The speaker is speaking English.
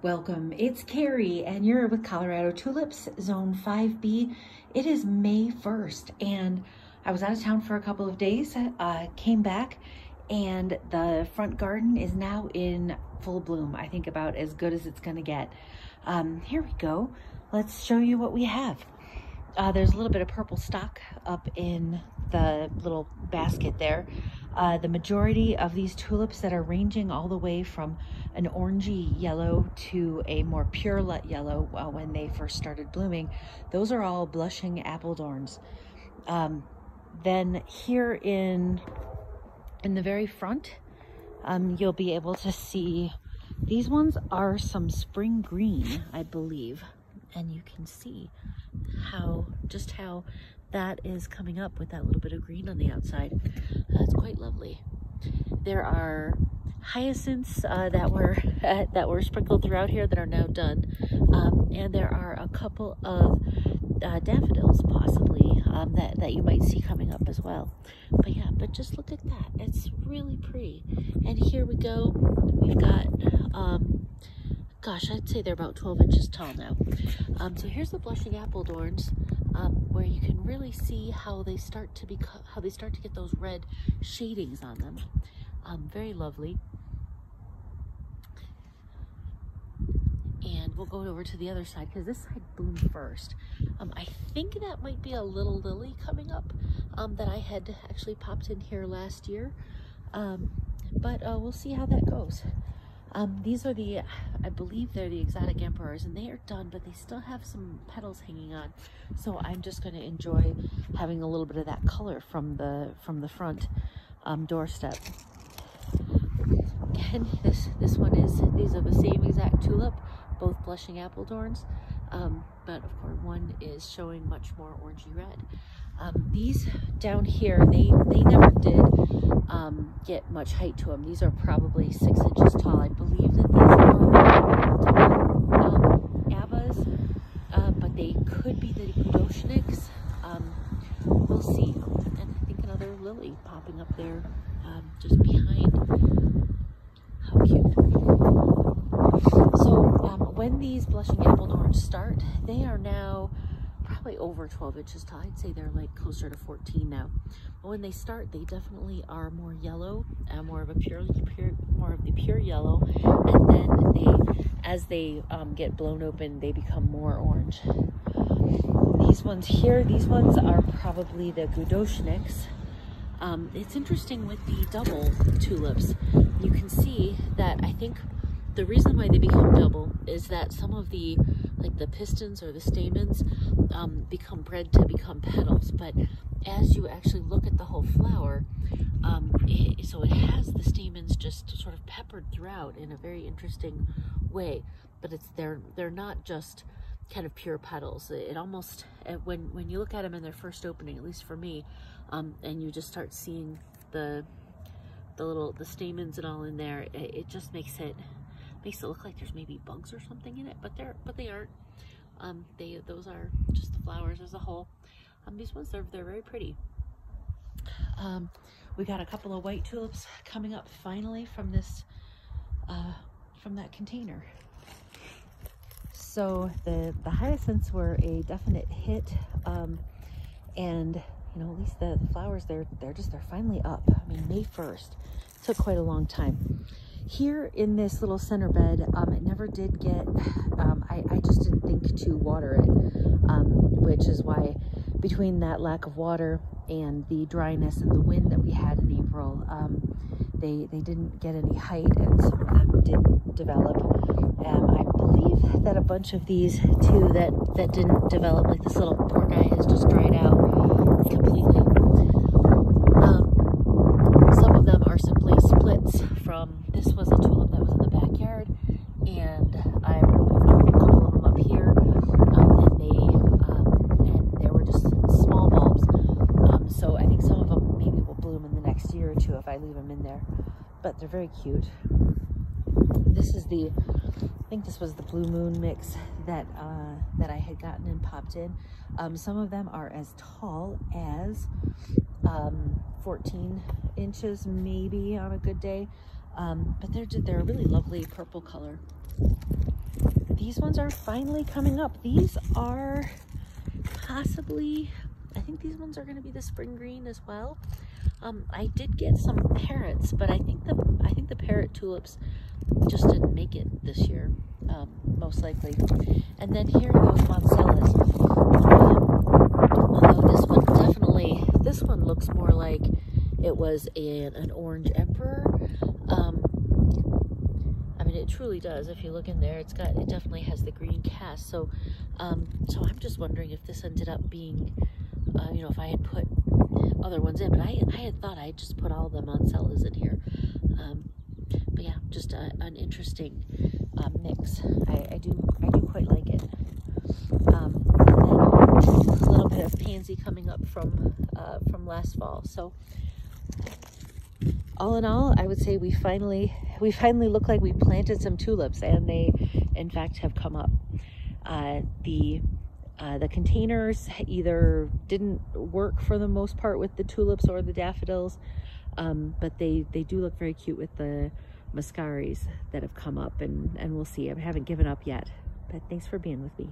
Welcome, it's Carrie and you're with Colorado Tulips, Zone 5B. It is May 1st and I was out of town for a couple of days, came back and the front garden is now in full bloom. I think about as good as it's gonna get. Here we go. Let's show you what we have. There's a little bit of purple stock up in the little basket there. The majority of these tulips that are ranging all the way from an orangey yellow to a more pure yellow when they first started blooming, those are all blushing Appledorns. Then here in the very front, you'll be able to see these ones are some spring green, I believe, and you can see just how that is coming up with that little bit of green on the outside. That's quite lovely. There are hyacinths that were sprinkled throughout here that are now done, and there are a couple of daffodils possibly that you might see coming up as well. But yeah, but just look at that, it's really pretty. And here we go, we've got gosh, I'd say they're about 12 inches tall now. So here's the blushing Appledorns, where you can really see how they start to get those red shadings on them. Very lovely. And we'll go over to the other side because this side bloomed first. I think that might be a little lily coming up that I had actually popped in here last year, but we'll see how that goes. These are I believe they're the exotic emperors, and they are done, but they still have some petals hanging on. So I'm just going to enjoy having a little bit of that color from the front doorstep. Again, this one these are the same exact tulip, both blushing Appledorns, but of course one is showing much more orangey red. These down here, they never did get much height to them. These are probably 6 inches tall. I believe that these are Abbas, but they could be the Gudoshniks. We'll see. And I think another lily popping up there just behind. How cute. So when these blushing Appledorns start, they are now probably over 12 inches tall. I'd say they're like closer to 14 now. But when they start, they definitely are more yellow, more of the pure yellow, and then as they get blown open, they become more orange. These ones here, these ones are probably the Gudoshniks. It's interesting with the double tulips. You can see that I think the reason why they become double is that some of the pistons or the stamens become bred to become petals, but as you actually look at the whole flower, so it has the stamens just sort of peppered throughout in a very interesting way, but they're not just kind of pure petals. It almost, when you look at them in their first opening, at least for me, and you just start seeing the stamens and all in there, it just makes it look like there's maybe bugs or something in it, but they aren't. Those are just the flowers as a whole. These ones, they're very pretty. We got a couple of white tulips coming up finally from this from that container. So the hyacinths were a definite hit, and you know, at least the flowers, they're finally up. I mean, May 1st took quite a long time. Here in this little center bed, it never did get, I just didn't think to water it, which is why between that lack of water and the dryness and the wind that we had in April, they didn't get any height, and some of them didn't develop. I believe that a bunch of these too that didn't develop, like this little poor guy has just dried out completely. Some of them are simply splits from, this was a tulip that was in the backyard, and I removed a couple of them up here, and they were just small bulbs. So I think some of them maybe will bloom in the next year or two if I leave them in there, but they're very cute. This is I think this was the Blue Moon mix that I had gotten and popped in. Some of them are as tall as 14 inches maybe on a good day, but they're a really lovely purple color. these ones are finally coming up. These are possibly, I think these ones are going to be the spring green as well. I did get some parrots, but I think the parrot tulips just didn't make it this year, most likely. And then here are those Monsellas. Although this one looks more like it was an orange emperor. I mean, it truly does. If you look in there, it definitely has the green cast. So, so I'm just wondering if this ended up being, you know, if I had put other ones in, but I had thought I just put all the Monsellas in here. But yeah, just an interesting mix. I do quite like it. And then a little bit of pansy coming up from last fall. So all in all, I would say we finally look like we planted some tulips, and they in fact have come up. The containers either didn't work for the most part with the tulips or the daffodils, but they do look very cute with the muscaris that have come up, and we'll see. I haven't given up yet, but thanks for being with me.